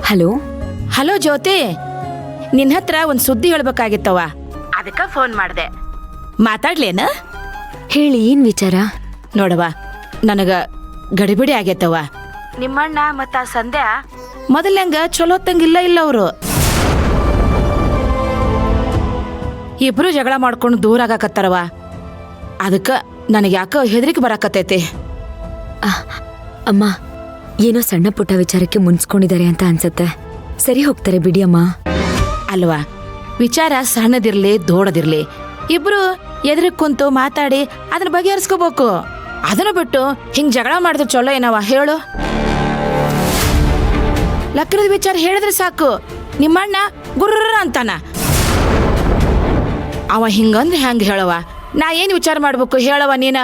Hello. Hello ಜ್ಯೋತಿ, ನಿನ್ನ ಹತ್ರ ಒಂದು ಸುದ್ದಿ ಹೇಳ್ಬೇಕಾಗಿತ್ತವ, ಅದಕ್ಕೆ ಫೋನ್ ಮಾಡಿದೆ. ಮಾತಾಡ್ಲೇನ? ಹೇಳಿ, ಏನ್ ವಿಚಾರ? ನೋಡವ, ನನಗ ಗಡಿಬಿಡಿ ಆಗೈತವ. ನಿಮ್ಮಣ್ಣ ಮತ್ತ ಆ ಸಂಧ್ಯಾ ಮೊದಲಂಗ ಚಲೋತ್ತಂಗಿಲ್ಲ ಇಲ್ಲ ಅವರು. ಇಬ್ರು ಜಗಳ ಮಾಡ್ಕೊಂಡು ದೂರ ಆಗಾಕತ್ತಾರವ. ಅದಕ್ಕೆ ನನಗೆ ಯಾಕೋ ಹೆದರಿಕೆ ಬರಾಕತ್ತೈತಿ. ಅಮ್ಮ, ಏನೋ ಸಣ್ಣ ಪುಟ್ಟ ವಿಚಾರಕ್ಕೆ ಮುನ್ಸ್ಕೊಂಡಿದ್ದಾರೆ ಅಂತ ಅನ್ಸತ್ತೆ. ಸರಿ ಹೋಗ್ತಾರೆ ಬಿಡಿ ಅಮ್ಮ. ಅಲ್ವಾ, ವಿಚಾರ ಸಣ್ಣದಿರ್ಲಿ ದೊಡ್ಡದಿರ್ಲಿ, ಇಬ್ರು ಎದುರಿಗೆ ಕುಂತು ಮಾತಾಡಿ ಅದನ್ನ ಬಗೆಹರಿಸ್ಕೋಬೇಕು. ಅದನ್ನ ಬಿಟ್ಟು ಹಿಂಗ್ ಜಗಳ ಮಾಡಿದ್ರೆ ಚಲೋ ಏನವ ಹೇಳು? ಲಕ್ಕರದ ವಿಚಾರ ಹೇಳಿದ್ರೆ ಸಾಕು, ನಿಮ್ಮಣ್ಣ ಗುರ್ರ ಅಂತಾನ. ಅವ ಹಿಂಗಂದ್ರೆ ಹೆಂಗ ಹೇಳವ? ನಾ ಏನ್ ವಿಚಾರ ಮಾಡ್ಬೇಕು ಹೇಳವ ನೀನ?